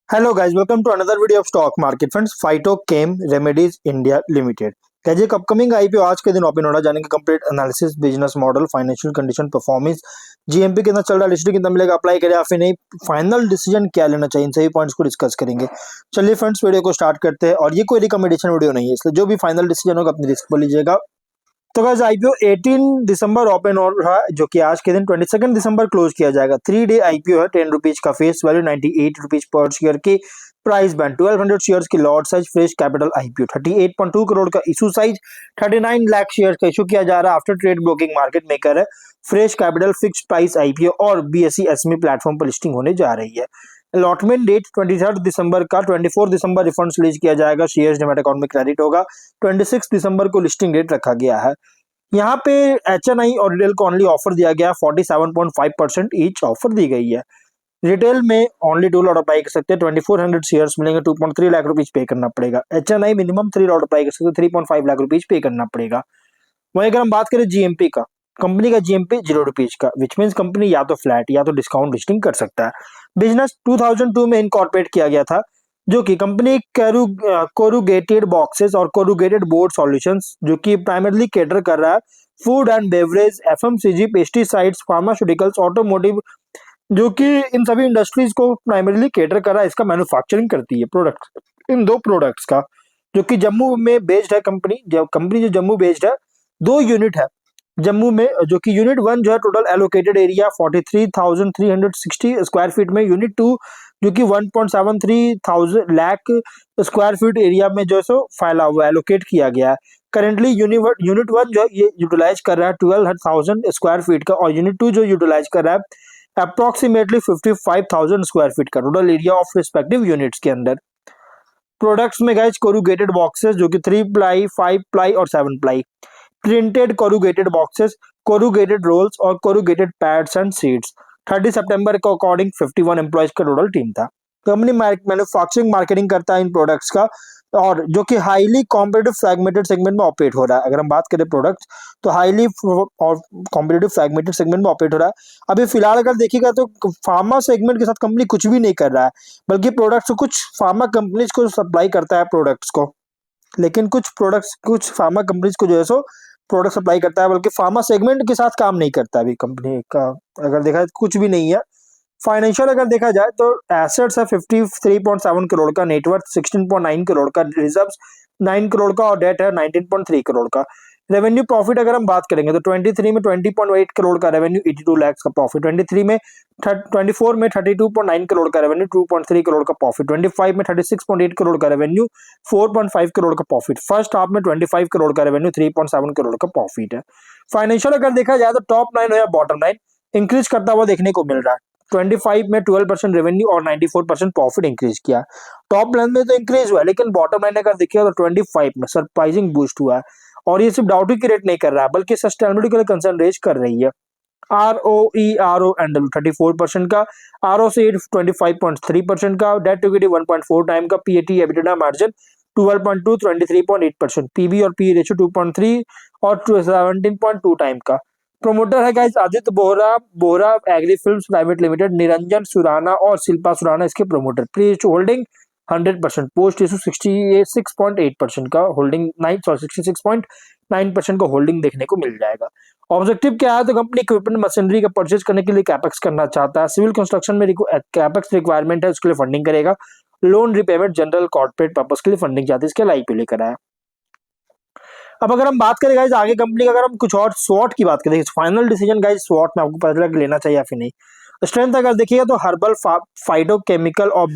Hello guys, welcome to another video of stock market friends. Phytochem Remedies India Limited कैसे एक upcoming IPO आज के दिन open हो रहा है। जानेंगे complete analysis, business model, financial condition, performance, GMP कितना चल रहा है, लिस्टिंग कितना मिलेगा, अप्लाई करें या फिर नहीं, फाइनल डिसीजन क्या लेना चाहिए, इन सभी पॉइंट्स को डिस्कस करेंगे। चलिए फ्रेंड्स, वीडियो को स्टार्ट करते हैं। और ये कोई रिकमेंडेशन वीडियो नहीं है, इसलिए जो भी फाइनल डिसीजन होगा अपनी रिस्क पर लीजिएगा। तो गाइस, आईपीओ 18 दिसंबर ओपन हो रहा है, जो कि आज के दिन 22 दिसंबर क्लोज किया जाएगा। 3 डे आईपीओ है, 10 रुपीज का फेस वैल्यू, 98 रुपीज पर शेयर की प्राइस बैंड, 1200 शेयर्स की lot size, fresh capital IPO 38.2 crore का इशू साइज, 39 लाख शेयर का इशू किया जा रहा है। After trade broking market maker है, fresh capital, fix price IPO और बीएसई एसएमई प्लेटफॉर्म पर लिस्टिंग होने जा रही है। अलॉटमेंट डेट 23 दिसंबर का, 24 दिसंबर रिफंड्स रिलीज किया जाएगा, शेयर्स डिमैट अकाउंट में क्रेडिट होगा। 26 दिसंबर को लिस्टिंग डेट रखा गया है। यहाँ पे एचएनआई और रिटेल को ओनली ऑफर दिया गया, 47.5% ईच ऑफर दी गई है। रिटेल में ओनली 2 लॉट अप्लाई कर सकते हैं, 2400 शेयर्स मिलेंगे, 2.3 लाख रुपीज पे करना पड़ेगा। एचएनआई मिनिमम 3 लॉट अप्लाई कर सकते हैं, 3.5 लाख रुपीज पे करना पड़ेगा। वहीं अगर हम बात करें जीएमपी का, कंपनी का जीएमपी 0 रुपीज का, विच मीन्स कंपनी या तो फ्लैट या तो डिस्काउंट लिस्टिंग कर सकता है। बिजनेस 2002 में इनकॉर्पोरेट किया गया था, जो कि कंपनी कोरुगेटेड बॉक्सेस और कोरुगेटेड बोर्ड सॉल्यूशंस, जो कि प्राइमरली केटर कर रहा है food and beverage, FMCG, pesticides, pharmaceuticals, automotive, जो कि इन सभी इंडस्ट्रीज को प्राइमरीली केटर कर रहा है। इसका मैन्युफैक्चरिंग करती है प्रोडक्ट, इन दो प्रोडक्ट्स का, जो कि जम्मू में बेस्ड है। कंपनी जो जम्मू बेस्ड है, 2 यूनिट है जम्मू में, जो कि यूनिट 1 जो है total allocated area 43,360 square feet में, यूनिट 2 जो कि 1.73 लाख स्क्वायर फीट एरिया में जो है सो फैला हुआ एलोकेट किया गया है। करेंटली यूनिट 1 जो है ये यूटिलाइज कर रहा है 12,000 स्क्वायर फीट का, और यूनिट 2 जो यूटिलाइज कर रहा है अप्रोक्सीमेटली 55,000 स्क्वायर फीट का total area of respective units के अंदर। प्रोडक्ट्स में गाइस कोरुगेटेड बॉक्सेस, जो कि 3 प्लाई, 5 प्लाई और 7 ply, printed corrugated boxes, corrugated rolls और कोरुगेटेड पैड्स एंड सीट्स। 30 सितंबर को अकॉर्डिंग 51 एम्प्लॉयज का टोटल टीम था। कंपनी मैन्युफैक्चरिंग मार्केटिंग करता है इन प्रोडक्ट्स का, और जो कि हाईली कॉम्पिटिटिव फ्रैगमेंटेड सेगमेंट में ऑपरेट हो रहा है। अगर हम बात करें प्रोडक्ट्स, तो हाईली और कॉम्पिटिटिव फ्रैगमेंटेड सेगमेंट में ऑपरेट हो रहा है। अभी फिलहाल अगर देखिएगा तो फार्मा सेगमेंट के साथ कंपनी कुछ भी नहीं कर रहा है, बल्कि प्रोडक्ट्स को कुछ फार्मा कंपनीज को सप्लाई करता है प्रोडक्ट्स को, लेकिन कुछ फार्मा कंपनीज को जो है सो प्रोडक्ट सप्लाई करता है, बल्कि फार्मा सेगमेंट के साथ काम नहीं करता अभी कंपनी का। अगर देखा जाए तो कुछ भी नहीं है। फाइनेंशियल अगर देखा जाए तो एसेट्स है 53.7 करोड़ का, नेटवर्थ 16.9 करोड़ का, रिजर्व्स 9 करोड़ का और डेट है 19.3 करोड़ का। रेवेन्यू प्रॉफिट अगर हम बात करेंगे तो 23 में 20.8 करोड़ का रेवेन्यू, 82 लाख का प्रॉफिट। 23 में 24 में 32.9 करोड़ का रेवेन्यू, 2.3 करोड़ का प्रॉफिट। 25 में 36.8 करोड़ का रेवेन्यू, 4.5 करोड़ का प्रॉफिट। फर्स्ट हाफ में 25 करोड़ का रेवेन्यू, 3.7 करोड़ का प्रॉफिट है। फाइनेंशियल अगर देखा जाए तो टॉप लाइन हो या बॉटम लाइन इंक्रीज करता हुआ देखने को मिल रहा है। 25 में 12% रेवेन्यू और 94% प्रॉफिट इंक्रीज किया। टॉप लाइन में तो इंक्रीज हुआ है, लेकिन बॉटम लाइन अगर देखिएगा तो 25 में सरप्राइजिंग बूस्ट हुआ है। और ये सिर्फ डाउट की रेट नहीं कर रहा है, बल्कि सस्टेनेबिलिटी के लिए कंसर्न रेज कर रही है। ROE एंडल 34% का, ROC 25.3% का, डेट टू इक्विटी 1.4 टाइम का, PAT एबिटेडा मार्जिन 12.2 23.8%, PB और PE रेशियो 2.3 और 17.2 टाइम का। प्रोमोटर है guys Aditya Bohra agri films private limited, Niranjan Surana और शिल्पा सुराना इसके promoter. Pre issue holding 100%, post issue 66.8% का होल्डिंग, 66.9% का होल्डिंग देखने को मिल जाएगा। ऑब्जेक्टिव क्या है तो कंपनी इक्विपमेंट मशीनरी का परचेज करने के लिए कैपेक्स करना चाहता है। सिविल कंस्ट्रक्शन में कैपेक्स रिक्वायरमेंट है, उसके लिए फंडिंग करेगा। Loan repayment general corporate purpose के लिए फंडिंग चाहती है, इसके लिए आईपीओ लेकर आया। अब अगर हम बात करें गाइस आगे कंपनी का, अगर हम कुछ और स्वॉट की बात करें, फाइनल डिसीजन गाइस स्वॉट में आपको पता चला कि लेना चाहिए या फिर नहीं। स्ट्रेंथ अगर देखिएगा तो हर्बल, फाइटोकेमिकल और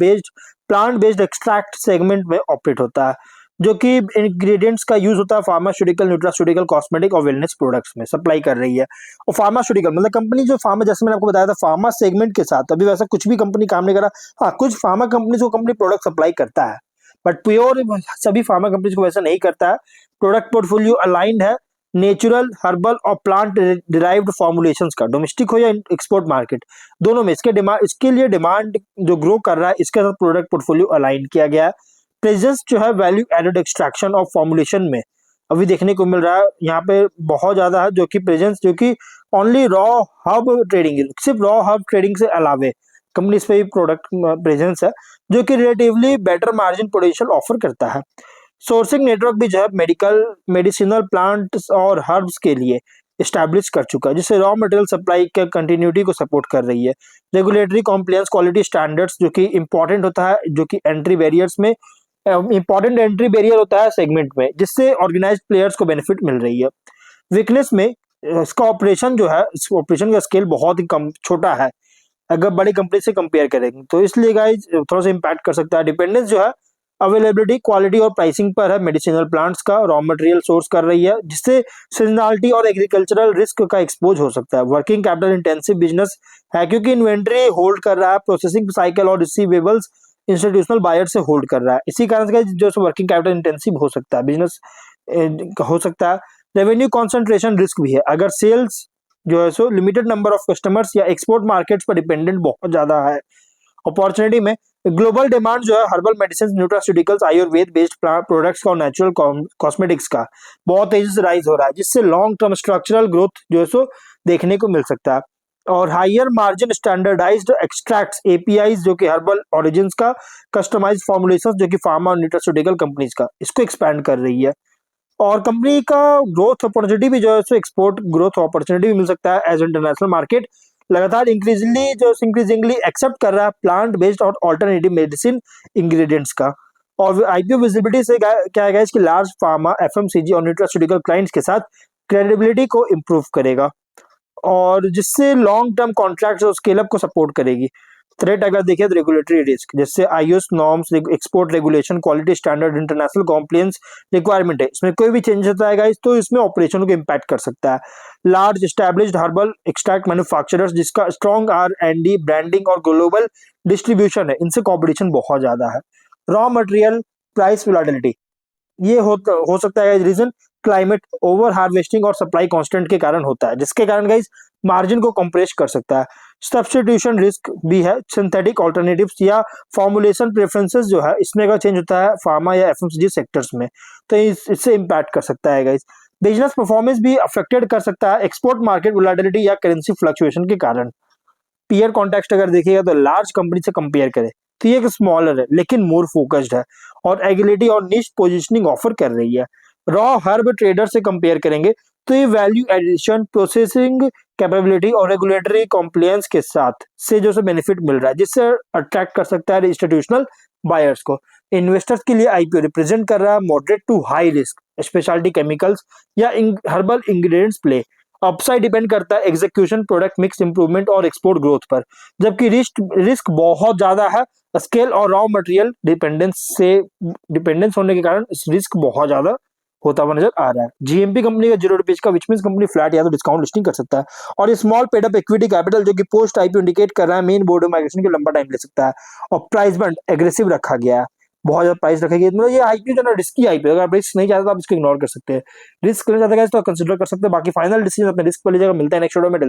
प्लांट बेस्ड एक्सट्रैक्ट सेगमेंट में ऑपरेट होता है, जो कि इंग्रेडिएंट्स का यूज होता है फार्मास्यूटिकल, न्यूट्रास्यूटिकल, कॉस्मेटिक और वेलनेस प्रोडक्ट्स में सप्लाई कर रही है। और फार्मास्यूटिकल मतलब कंपनी जो फार्मा, जैसे मैंने आपको बताया था फार्मा सेगमेंट के साथ, अभी वैसा कुछ भी कंपनी काम नहीं कर रहा। हाँ, कुछ फार्मा कंपनी को कंपनी प्रोडक्ट सप्लाई करता है, बट प्योर सभी फार्मा कंपनीज को वैसा नहीं करता है। प्रोडक्ट पोर्टफोलियो अलाइंड है नेचुरल, हर्बल और प्लांट डिराइव्ड फॉर्मुलेशंस का, डोमेस्टिक हो या एक्सपोर्ट मार्केट दोनों में इसके लिए डिमांड जो ग्रो कर रहा है, इसके साथ प्रोडक्ट पोर्टफोलियो अलाइन किया गया है। प्रेजेंस जो है वैल्यू एडेड एक्सट्रैक्शन और फॉर्मुलेशन में अभी देखने को मिल रहा है, यहाँ पे बहुत ज्यादा है, जो कि प्रेजेंस जो कि ओनली रॉ हब ट्रेडिंग, सिर्फ रॉ हब ट्रेडिंग से अलावे कंपनी पे भी प्रोडक्ट प्रेजेंस है जो कि relatively better margin potential offer करता है। सोर्सिंग नेटवर्क भी जो है मेडिसिनल प्लांट्स और हर्ब्स के लिए इस्टेब्लिश कर चुका है, जिससे रॉ मटेरियल सप्लाई के कंटिन्यूटी को सपोर्ट कर रही है। रेगुलेटरी कॉम्प्लायंस क्वालिटी स्टैंडर्ड्स जो कि इंपॉर्टेंट होता है, जो कि एंट्री बैरियर्स में इंपॉर्टेंट एंट्री बैरियर होता है सेगमेंट में, जिससे ऑर्गेनाइज्ड प्लेयर्स को बेनिफिट मिल रही है। वीकनेस में इसका ऑपरेशन जो है, इस ऑपरेशन का स्केल बहुत ही कम छोटा है अगर बड़ी कंपनी से कंपेयर करेंगे, तो इसलिए गाइज थोड़ा सा इम्पैक्ट कर सकता है। डिपेंडेंस जो है अवेलेबिलिटी, क्वालिटी और प्राइसिंग पर है। मेडिसिनल प्लांट्स का रॉ मटेरियल सोर्स कर रही है, जिससे सीजनलिटी और एग्रीकल्चरल रिस्क का एक्सपोज हो सकता है। वर्किंग कैपिटल इंटेंसिव बिजनेस है क्योंकि इन्वेंट्री होल्ड कर रहा है, प्रोसेसिंग साइकिल और रिसीवेबल्स इंस्टीट्यूशनल बायर से होल्ड कर रहा है। इसी कारण से जो वर्किंग कैपिटल इंटेंसिव हो सकता है बिजनेस हो सकता है। रेवेन्यू कॉन्सेंट्रेशन रिस्क भी है, अगर सेल्स जो है सो लिमिटेड नंबर ऑफ कस्टमर्स या एक्सपोर्ट मार्केट्स पर डिपेंडेंट बहुत ज्यादा है। अपॉर्चुनिटी में ग्लोबल डिमांड जो है herbal medicine, nutraceuticals, Ayurveda based products का और नेचुरल कॉस्मेटिक्स का बहुत तेजी से राइज हो रहा है, जिससे लॉन्ग टर्म स्ट्रक्चरल ग्रोथ जो है सो देखने को मिल सकता है। और higher margin standardized extracts, APIs जो कि हर्बल ओरिजिन्स का, कस्टमाइज्ड फॉर्मुलेशंस जो कि फार्मा और न्यूट्रास्यूटिकल कंपनीज का, इसको एक्सपैंड कर रही है। और कंपनी का ग्रोथ अपॉर्चुनिटी भी जो है सो एक्सपोर्ट ग्रोथ अपॉर्चुनिटी भी मिल सकता है, एज इंटरनेशनल मार्केट लगातार इंक्रीजिंगली एक्सेप्ट कर रहा है प्लांट बेस्ड और ऑल्टरनेटिव मेडिसिन इंग्रेडिएंट्स का। और आईपीओ विजिबिलिटी से क्या है कि लार्ज फार्मा, एफएमसीजी और न्यूट्रास्यूटिकल क्लाइंट्स के साथ क्रेडिबिलिटी को इम्प्रूव करेगा, और जिससे लॉन्ग टर्म कॉन्ट्रैक्ट्स और स्केल अप को सपोर्ट करेगी। थ्रेट अगर देखिए तो रेगुलेटरी रिस्क, जैसे iOS norms, export regulation, quality standard, international compliance requirement है, इसमें कोई भी चेंज होता है तो इसमें ऑपरेशन को इम्पैक्ट कर सकता है। Large established herbal extract manufacturers जिसका स्ट्रॉन्ग R&D ब्रांडिंग और ग्लोबल डिस्ट्रीब्यूशन है, इनसे कॉम्पिटिशन बहुत ज्यादा है। रॉ मटेरियल प्राइस वोलेटिलिटी, ये हो सकता है रीजन क्लाइमेट, ओवर हार्वेस्टिंग और सप्लाई कांस्टेंट के कारण होता है, जिसके कारण गाइस मार्जिन को कंप्रेस कर सकता है। सब्स्टिट्यूशन रिस्क भी है, सिंथेटिक ऑल्टरनेटिव्स या फॉर्मुलेशन प्रेफरेंसेस जो है इसमें अगर चेंज होता है फार्मा या एफएमसीजी सेक्टर्स में, तो इससे इम्पैक्ट कर सकता है गाइस। बिजनेस परफॉर्मेंस भी अफेक्टेड कर सकता है एक्सपोर्ट मार्केट वोलेटिलिटी या करेंसी फ्लक्चुएशन के कारण। पीयर कॉन्टेक्स्ट अगर देखिएगा तो लार्ज कंपनी से कंपेयर करें तो ये एक स्मॉलर है लेकिन मोर फोकस्ड है, और एगिलिटी और निश पोजीशनिंग ऑफर कर रही है। रॉ हर्ब ट्रेडर से कंपेयर करेंगे तो ये वैल्यू एडिशन, प्रोसेसिंग कैपेबिलिटी और रेगुलेटरी कॉम्प्लायंस के साथ से जो बेनिफिट मिल रहा है, जिससे अट्रैक्ट कर सकता है इंस्टीट्यूशनल बायर्स को। इन्वेस्टर्स के लिए आईपीओ रिप्रेजेंट कर रहा है moderate to high risk speciality chemicals या herbal ingredients play. Upside depend करता है एग्जीक्यूशन, प्रोडक्ट मिक्स इंप्रूवमेंट और एक्सपोर्ट ग्रोथ पर, जबकि रिस्क बहुत ज्यादा है स्केल और रॉ मटेरियल डिपेंडेंस होने के कारण रिस्क बहुत ज्यादा होता हुआ नजर आ रहा है। जीएमपी कंपनी का 0 रुपीज का, विच मींस कंपनी फ्लैट या तो डिस्काउंट लिस्टिंग कर सकता है। और ये small paid up equity capital जो कि पोस्ट आईपीओ इंडिकेट कर रहा है मेन बोर्ड माइग्रेशन के लंबा टाइम ले सकता है। और प्राइस बैंड एग्रेसिव रखा गया है, बहुत ज्यादा प्राइस रखेगी, मतलब ये आईपीओ जो ना रिस्की आईपीओ, अगर आप रिस्क नहीं चाहते तो आप इसको इग्नोर कर सकते हैं। रिस्क करना चाहते हैं तो कंसिडर कर सकते हैं। बाकी फाइनल डिसीजन अपने रिस्क पर लीजिएगा। मिलता है नेक्स्ट वीडियो में।